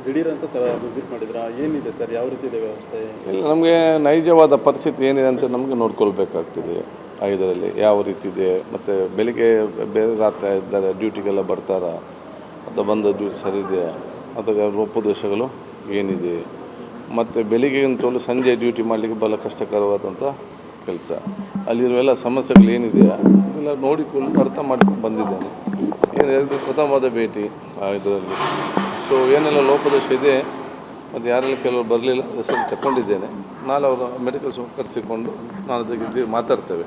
ದಿಢೀರ್ ಅಂತ sir visit ಮಾಡಿದ್ರಾ? ಏನಿದೆ ಸರ್, ಯಾವ ರೀತಿ ಇದೆ ವ್ಯವಸ್ಥೆ? ಇಲ್ಲ, ನಮಗೆ ನೈಜವಾದ ಪರಿಸ್ಥಿತಿ ಏನಿದೆ ಅಂತ ನಮಗೆ ನೋಡ್ಕೊಳ್ಬೇಕಾಗ್ತದೆ. ಇದರಲ್ಲಿ ಯಾವ ರೀತಿ ಇದೆ, ಮತ್ತು ಬೆಳಿಗ್ಗೆ ಬೇರೆ ರಾತ್ರಿ ಇದ್ದಾರೆ ಡ್ಯೂಟಿಗೆಲ್ಲ ಬರ್ತಾರಾ ಅಥವಾ ಬಂದ ಡ್ಯೂಟಿ ಸರಿ ಇದೆಯಾ ಅಥವಾ ಲೋಪದೋಷಗಳು ಏನಿದೆ, ಮತ್ತು ಬೆಳಿಗ್ಗೆ ಅಂತೂ ಸಂಜೆ ಡ್ಯೂಟಿ ಮಾಡಲಿಕ್ಕೆ ಭಾಳ ಕಷ್ಟಕರವಾದಂಥ ಕೆಲಸ. ಅಲ್ಲಿರುವೆಲ್ಲ ಸಮಸ್ಯೆಗಳು ಏನಿದೆಯಾ ಅದೆಲ್ಲ ನೋಡಿಕೊಂಡು ಅರ್ಥ ಮಾಡ್ಕೊಂಡು ಬಂದಿದ್ದೇನೆ. ಏನು ಪ್ರಥಮವಾದ ಭೇಟಿ ಇದರಲ್ಲಿ. ಸೊ ಏನೆಲ್ಲ ಲೋಪದೋಷ ಇದೆ ಮತ್ತು ಯಾರೆಲ್ಲ ಕೆಲವರು ಬರಲಿಲ್ಲ ಹೆಸರು ತಗೊಂಡಿದ್ದೇನೆ. ನಾಳೆ ಅವರ ಮೆಡಿಕಲ್ ಕರೆಸಿಕೊಂಡು ನಾನು ಅದಕ್ಕೆ ಮಾತಾಡ್ತೇವೆ.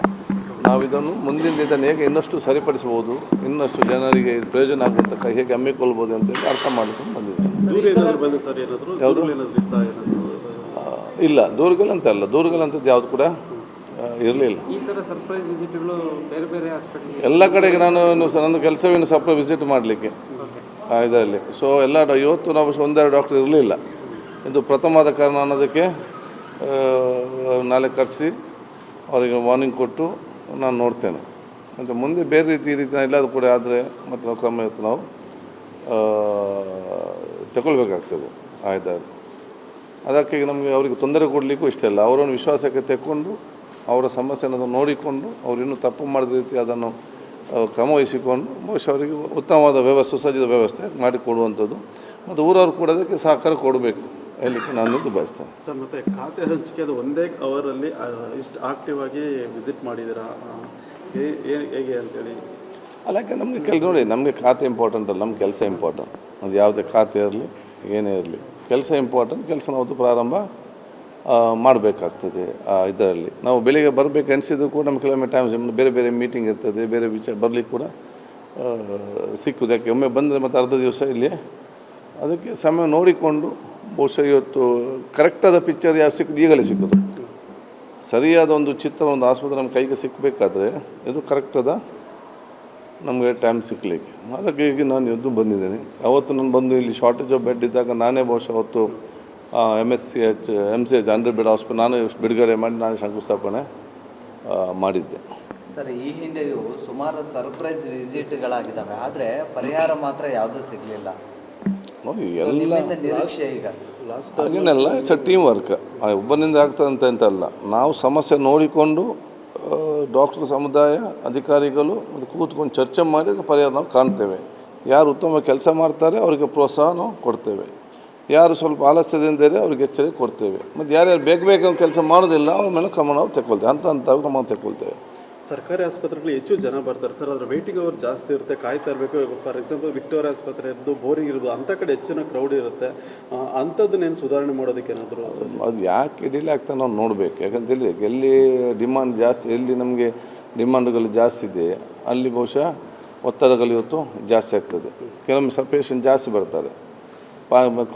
ನಾವು ಇದನ್ನು ಮುಂದಿನ ದಿನ ಹೇಗೆ ಇನ್ನಷ್ಟು ಸರಿಪಡಿಸ್ಬೋದು, ಇನ್ನಷ್ಟು ಜನರಿಗೆ ಪ್ರಯೋಜನ ಆಗುವಂಥ ಹೇಗೆ ಹಮ್ಮಿಕೊಳ್ಬೋದು ಅಂತೇಳಿ ಅರ್ಥ ಮಾಡ್ಕೊಂಡು ಬಂದಿದ್ದೇನೆ. ಯಾವುದು ಇಲ್ಲ, ದೂರುಗಳಂತಲ್ಲ, ದೂರುಗಳಂಥದ್ದು ಯಾವುದು ಕೂಡ ಇರಲಿಲ್ಲ. ಈ ಥರ ಸರ್ಪ್ರೈಸ್ ವಿಸಿಟ್ಗಳು ಬೇರೆ ಬೇರೆ ಹಾಸ್ಪಿಟಲ್ ಎಲ್ಲ ಕಡೆಗೆ ನಾನು ನನ್ನ ಕೆಲಸವೇನು ಸರ್ಪ್ರೈಸ್ ವಿಸಿಟ್ ಮಾಡಲಿಕ್ಕೆ ಇದರಲ್ಲಿ. ಸೊ ಎಲ್ಲ ಇವತ್ತು ನಾವು ಒಂದೆರಡು ಡಾಕ್ಟರ್ ಇರಲಿಲ್ಲ, ಇದು ಪ್ರಥಮವಾದ ಕಾರಣ ಅನ್ನೋದಕ್ಕೆ ನಾಳೆ ಕರೆಸಿ ಅವರಿಗೆ ವಾರ್ನಿಂಗ್ ಕೊಟ್ಟು ನಾನು ನೋಡ್ತೇನೆ. ಮತ್ತು ಮುಂದೆ ಬೇರೆ ರೀತಿ ಈ ರೀತಿ ಎಲ್ಲಾದರೂ ಕೂಡ ಆದರೆ ಮತ್ತು ನಾವು ಕ್ರಮ ಇವತ್ತು ನಾವು ತಗೊಳ್ಬೇಕಾಗ್ತದೆ. ಆಯ್ತು, ಅದಕ್ಕೆ ನಮಗೆ ಅವರಿಗೆ ತೊಂದರೆ ಕೊಡಲಿಕ್ಕೂ ಇಷ್ಟ ಇಲ್ಲ. ಅವರನ್ನು ವಿಶ್ವಾಸಕ್ಕೆ ತೆಕ್ಕೊಂಡು ಅವರ ಸಮಸ್ಯೆಯನ್ನು ನೋಡಿಕೊಂಡು ಅವರು ಇನ್ನೂ ತಪ್ಪು ಮಾಡಿದ ರೀತಿ ಅದನ್ನು ಕ್ರಮವಹಿಸಿಕೊಂಡು ಬಹುಶಃ ಅವರಿಗೆ ಉತ್ತಮವಾದ ಸುಸಜ್ಜಿತ ವ್ಯವಸ್ಥೆ ಮಾಡಿಕೊಡುವಂಥದ್ದು ಮತ್ತು ಊರವರು ಕೂಡ ಅದಕ್ಕೆ ಸಹಕಾರ ಕೊಡಬೇಕು ಹೇಳಲಿಕ್ಕೆ ನಾನು ಬಯಸ್ತೇನೆ. ಸರ್, ಮತ್ತು ಖಾತೆ ಹಂಚಿಕೆ ಅದು ಒಂದೇ ಅವರಲ್ಲಿ ಇಷ್ಟು ಆಕ್ಟಿವ್ ಆಗಿ ವಿಸಿಟ್ ಮಾಡಿದ್ದೀರಾ, ಹೇಗೆ ಅಂತೇಳಿ? ಅಲ್ಲ, ಯಾಕೆ ನಮಗೆ ನೋಡಿ, ನಮಗೆ ಖಾತೆ ಇಂಪಾರ್ಟೆಂಟ್ ಅಲ್ಲ, ನಮ್ಮ ಕೆಲಸ ಇಂಪಾರ್ಟೆಂಟ್. ಅದು ಯಾವುದೇ ಖಾತೆ ಇರಲಿ ಏನೇ ಇರಲಿ, ಕೆಲಸ ಇಂಪಾರ್ಟೆಂಟ್. ಕೆಲಸ ನಾವು ಪ್ರಾರಂಭ ಮಾಡಬೇಕಾಗ್ತದೆ. ಇದರಲ್ಲಿ ನಾವು ಬೆಳಿಗ್ಗೆ ಬರಬೇಕು ಅನಿಸಿದ್ರು ಕೂಡ ನಮ್ಮ ಕೆಲವೊಮ್ಮೆ ಟೈಮ್ ಬೇರೆ ಬೇರೆ ಮೀಟಿಂಗ್ ಇರ್ತದೆ, ಬೇರೆ ವಿಚಾರ ಬರಲಿಕ್ಕೆ ಕೂಡ ಸಿಕ್ಕುದು. ಯಾಕೆ ಒಮ್ಮೆ ಬಂದರೆ ಮತ್ತು ಅರ್ಧ ದಿವಸ ಇಲ್ಲಿ ಅದಕ್ಕೆ ಸಮಯ ನೋಡಿಕೊಂಡು ಬಹುಶಃ ಇವತ್ತು ಕರೆಕ್ಟಾದ ಪಿಕ್ಚರ್ ಯಾವ ಸಿಕ್ಕುದು ಈಗಲೇ ಸಿಕ್ಕೋದು. ಸರಿಯಾದ ಒಂದು ಚಿತ್ರ ಒಂದು ಆಸ್ಪತ್ರೆ ನಮ್ಮ ಕೈಗೆ ಸಿಕ್ಕಬೇಕಾದ್ರೆ ಇದು ಕರೆಕ್ಟಾದ ನಮಗೆ ಟೈಮ್ ಸಿಕ್ಕಲಿಕ್ಕೆ. ಅದಕ್ಕೆ ಈಗ ನಾನು ಇವತ್ತು ಬಂದಿದ್ದೇನೆ. ಅವತ್ತು ನಾನು ಬಂದು ಇಲ್ಲಿ ಶಾರ್ಟೇಜ್ ಆಫ್ ಬೆಡ್ ಇದ್ದಾಗ ನಾನೇ ಬಹುಶಃ ಅವತ್ತು MCH 100 ಬೆಡ್ ಹಾಸ್ಪಿಟಲ್ ನಾನು ಬಿಡುಗಡೆ ಮಾಡಿ ನಾನು ಶಂಕುಸ್ಥಾಪನೆ ಮಾಡಿದ್ದೆ. ಸರ್, ಈ ಹಿಂದೆಯೂ ಸುಮಾರು ಸರ್ಪ್ರೈಸ್ ವಿಸಿಟ್ಗಳಾಗಿದ್ದಾವೆ, ಆದರೆ ಪರಿಹಾರ ಮಾತ್ರ ಯಾವುದೂ ಸಿಗಲಿಲ್ಲ. ನೋಡಿ, ಎಲ್ಲ ನಿರೀಕ್ಷೆ ಈಗ ಹಾಗೇನೆಲ್ಲ ಇಟ್ಸ್ ಅ ಟೀಮ್ ವರ್ಕ್. ಒಬ್ಬನಿಂದ ಆಗ್ತದಂತ ಅಂತಲ್ಲ, ನಾವು ಸಮಸ್ಯೆ ನೋಡಿಕೊಂಡು ಡಾಕ್ಟರ್ ಸಮುದಾಯ ಅಧಿಕಾರಿಗಳು ಮತ್ತು ಕೂತ್ಕೊಂಡು ಚರ್ಚೆ ಮಾಡಿ ಪರಿಹಾರ ನಾವು ಕಾಣ್ತೇವೆ. ಯಾರು ಉತ್ತಮ ಕೆಲಸ ಮಾಡ್ತಾರೆ ಅವರಿಗೆ ಪ್ರೋತ್ಸಾಹ ನಾವು ಕೊಡ್ತೇವೆ, ಯಾರು ಸ್ವಲ್ಪ ಆಲಸ್ಯದಿಂದರೆ ಅವ್ರಿಗೆ ಎಚ್ಚರಿಕೆ ಕೊಡ್ತೇವೆ. ಮತ್ತು ಯಾರ್ಯಾರು ಬೇಗ ಕೆಲಸ ಮಾಡೋದಿಲ್ಲ ಅವ್ರ ಮೇಲೆ ಕ್ರಮ ನಾವು ತಗೊಳ್ತೇವೆ, ಅಂತ ಕ್ರಮ ತಗೊಳ್ತೇವೆ. ಸರ್ಕಾರಿ ಆಸ್ಪತ್ರೆಗಳಲ್ಲಿ ಹೆಚ್ಚು ಜನ ಬರ್ತಾರೆ ಸರ್, ಅದರ ವೇಟಿಂಗ್ ಅವರ್ ಜಾಸ್ತಿ ಇರುತ್ತೆ, ಕಾಯ್ತಾ ಇರಬೇಕು. ಫಾರ್ ಎಕ್ಸಾಂಪಲ್ ವಿಕ್ಟೋರಿಯಾ ಆಸ್ಪತ್ರೆ ಇರೋದು, ಬೋರಿಂಗ್ ಇರೋದು, ಅಂಥ ಕಡೆ ಹೆಚ್ಚಿನ ಕ್ರೌಡ್ ಇರುತ್ತೆ. ಅಂಥದ್ದನ್ನೇನು ಸುಧಾರಣೆ ಮಾಡೋದಕ್ಕೆ ಏನಾದರೂ ಅದು ಯಾಕೆ ಡಿಲೇ ಆಗ್ತಾ ನಾವು ನೋಡಬೇಕು. ಯಾಕಂತೇಳಿ ಎಲ್ಲಿ ಡಿಮಾಂಡ್ ಜಾಸ್ತಿ, ಎಲ್ಲಿ ನಮಗೆ ಡಿಮಾಂಡ್ಗಳು ಜಾಸ್ತಿ ಇದೆ ಅಲ್ಲಿ ಬಹುಶಃ ಒತ್ತಡಗಳು ಇವತ್ತು ಜಾಸ್ತಿ ಆಗ್ತದೆ. ಕೆಲವೊಮ್ಮೆ ಪೇಷಂಟ್ ಜಾಸ್ತಿ ಬರ್ತಾರೆ.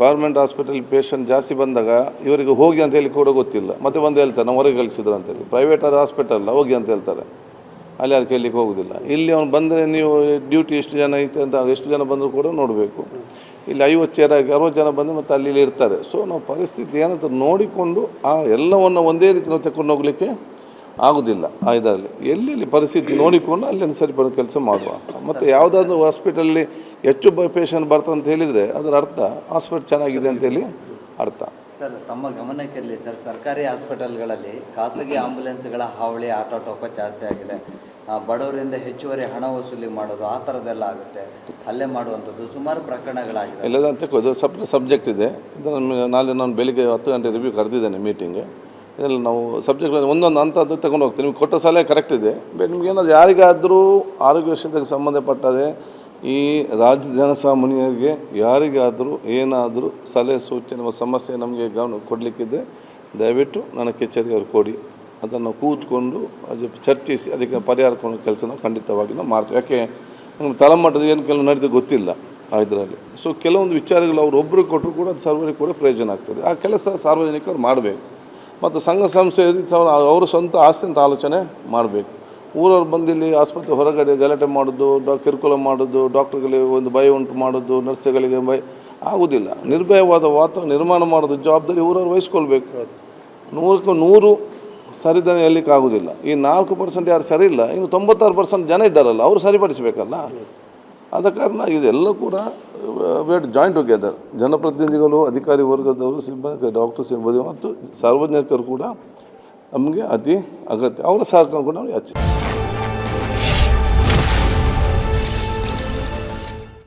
ಗೌರ್ಮೆಂಟ್ ಹಾಸ್ಪಿಟಲ್ ಪೇಷಂಟ್ ಜಾಸ್ತಿ ಬಂದಾಗ ಇವರಿಗೆ ಹೋಗಿ ಅಂತ ಹೇಳಿ ಕೂಡ ಗೊತ್ತಿಲ್ಲ, ಮತ್ತು ಬಂದು ಹೇಳ್ತಾರೆ ನಾವು ಹೊರಗೆ ಕಳಿಸಿದ್ರು ಅಂತೇಳಿ. ಪ್ರೈವೇಟ್ ಹಾಸ್ಪಿಟಲ್ ಹೋಗಿ ಅಂತ ಹೇಳ್ತಾರೆ, ಅಲ್ಲಿ ಯಾರು ಕೇಳಲಿಕ್ಕೆ ಹೋಗೋದಿಲ್ಲ. ಇಲ್ಲಿ ಅವ್ನು ಬಂದರೆ ನೀವು ಡ್ಯೂಟಿ ಎಷ್ಟು ಜನ ಐತೆ ಅಂತ ಎಷ್ಟು ಜನ ಬಂದರೂ ಕೂಡ ನೋಡಬೇಕು. ಇಲ್ಲಿ 50 ಚೇರ್ ಆಗಿ 60 ಜನ ಬಂದು ಮತ್ತು ಅಲ್ಲಿ ಇರ್ತಾರೆ. ಸೊ ನಾವು ಪರಿಸ್ಥಿತಿ ಏನಂತ ನೋಡಿಕೊಂಡು ಆ ಎಲ್ಲವನ್ನು ಒಂದೇ ರೀತಿ ನಾವು ತಗೊಂಡು ಹೋಗಲಿಕ್ಕೆ ಆಗೋದಿಲ್ಲ. ಇದರಲ್ಲಿ ಎಲ್ಲೆಲ್ಲಿ ಪರಿಸ್ಥಿತಿ ನೋಡಿಕೊಂಡು ಅಲ್ಲಿಂದ ಸರಿಪಡೋ ಕೆಲಸ ಮಾಡುವ. ಮತ್ತು ಯಾವುದಾದ್ರೂ ಹಾಸ್ಪಿಟಲಲ್ಲಿ ಹೆಚ್ಚು ಪೇಷಂಟ್ ಬರ್ತದೆ ಅಂತ ಹೇಳಿದರೆ ಅದರ ಅರ್ಥ ಹಾಸ್ಪಿಟಲ್ ಚೆನ್ನಾಗಿದೆ ಅಂತೇಳಿ ಅರ್ಥ. ಸರ್, ತಮ್ಮ ಗಮನಕ್ಕಿರಲಿ ಸರ್, ಸರ್ಕಾರಿ ಹಾಸ್ಪಿಟಲ್ಗಳಲ್ಲಿ ಖಾಸಗಿ ಆಂಬುಲೆನ್ಸ್ಗಳ ಹಾವಳಿ ಆಟೋಟೋಪ ಜಾಸ್ತಿ ಆಗಿದೆ. ಬಡವರಿಂದ ಹೆಚ್ಚುವರಿ ಹಣ ವಸೂಲಿ ಮಾಡೋದು, ಆ ಥರದ್ದೆಲ್ಲ ಆಗುತ್ತೆ, ಹಲ್ಲೆ ಮಾಡುವಂಥದ್ದು ಸುಮಾರು ಪ್ರಕರಣಗಳಾಗಿದೆ. ಎಲ್ಲದ ಅಂತ ಇದು ಸಬ್ಜೆಕ್ಟ್ ಇದೆ. ಇದನ್ನು ನಾಳೆ ನಾನು ಬೆಳಿಗ್ಗೆ 10 ಗಂಟೆ ರಿವ್ಯೂ ಕರೆದಿದ್ದೇನೆ ಮೀಟಿಂಗ್. ಇದರಲ್ಲಿ ನಾವು ಸಬ್ಜೆಕ್ಟ್ ಒಂದೊಂದು ಹಂತದ್ದು ತಗೊಂಡು ಹೋಗ್ತೀವಿ. ನಿಮ್ಗೆ ಕೊಟ್ಟ ಸಲಹೆ ಕರೆಕ್ಟ್ ಇದೆ. ನಿಮಗೇನಾದ್ರು ಯಾರಿಗಾದರೂ ಆರೋಗ್ಯ ವಿಷಯಕ್ಕೆ ಸಂಬಂಧಪಟ್ಟದೆ ಈ ರಾಜ್ಯ ಜನಸಾಮಾನ್ಯರಿಗೆ ಯಾರಿಗಾದರೂ ಏನಾದರೂ ಸಲಹೆ ಸೂಚನೆ ಸಮಸ್ಯೆ ನಮಗೆ ಗಮನ ಕೊಡಲಿಕ್ಕಿದೆ, ದಯವಿಟ್ಟು ನನ್ನ ಕಚೇರಿಗೆ ಅವ್ರು ಕೊಡಿ. ಅದನ್ನು ಕೂತ್ಕೊಂಡು ಅದು ಚರ್ಚಿಸಿ ಅದಕ್ಕೆ ಪರಿಹಾರ ಕೊಡೋ ಕೆಲಸ ನಾವು ಖಂಡಿತವಾಗಿ ನಾವು ಮಾಡ್ತೀವಿ. ಯಾಕೆ ನಮ್ಗೆ ತಳಮಟ್ಟದ ಏನು ಕೆಲವು ನಡೆದು ಗೊತ್ತಿಲ್ಲ ಇದರಲ್ಲಿ. ಸೊ ಕೆಲವೊಂದು ವಿಚಾರಗಳು ಅವರು ಒಬ್ಬರಿಗೆ ಕೊಟ್ಟರು ಕೂಡ ಅದು ಸರ್ವರಿಗೆ ಕೂಡ ಪ್ರಯೋಜನ ಆಗ್ತದೆ. ಆ ಕೆಲಸ ಸಾರ್ವಜನಿಕರು ಮಾಡಬೇಕು. ಮತ್ತು ಸಂಘ ಸಂಸ್ಥೆ ಅವರು ಸ್ವಂತ ಆಸ್ತಿ ಅಂತ ಆಲೋಚನೆ ಮಾಡಬೇಕು. ಊರವ್ರು ಬಂದಿಲ್ಲಿ ಆಸ್ಪತ್ರೆ ಹೊರಗಡೆ ಗಲಾಟೆ ಮಾಡೋದು, ಕಿರುಕುಳ ಮಾಡೋದು, ಡಾಕ್ಟರ್ಗಳಿಗೆ ಒಂದು ಭಯ ಉಂಟು ಮಾಡೋದು, ನರ್ಸ್ಗಳಿಗೆ ಭಯ ಆಗೋದಿಲ್ಲ. ನಿರ್ಭಯವಾದ ವಾತಾವರಣ ನಿರ್ಮಾಣ ಮಾಡೋದು ಜವಾಬ್ದಾರಿ ಊರವ್ರು ವಹಿಸ್ಕೊಳ್ಬೇಕು. 100ಕ್ಕೆ 100 ಸರಿದಾನೆ ಹೇಳಲಿಕ್ಕೆ ಆಗೋದಿಲ್ಲ. ಈ 4% ಯಾರು ಸರಿ ಇಲ್ಲ, ಇನ್ನು 96% ಜನ ಇದ್ದಾರಲ್ಲ ಅವರು ಸರಿಪಡಿಸಬೇಕಲ್ಲ. ಆದ ಕಾರಣ ಇದೆಲ್ಲ ಕೂಡ ವೇಟ್ ಜಾಯಿಂಟ್ ಟುಗೆದರ್, ಜನಪ್ರತಿನಿಧಿಗಳು, ಅಧಿಕಾರಿ ವರ್ಗದವರು, ಸಿಬ್ಬಂದಿ, ಡಾಕ್ಟರ್ ಸಿಬ್ಬಂದಿ ಮತ್ತು ಸಾರ್ವಜನಿಕರು ಕೂಡ ನಮಗೆ ಅತಿ ಅಗತ್ಯ. ಅವರ ಸಹಕಾರ ಕೂಡ ನಾವು ಯಾಚಿಸ್ತೀವಿ.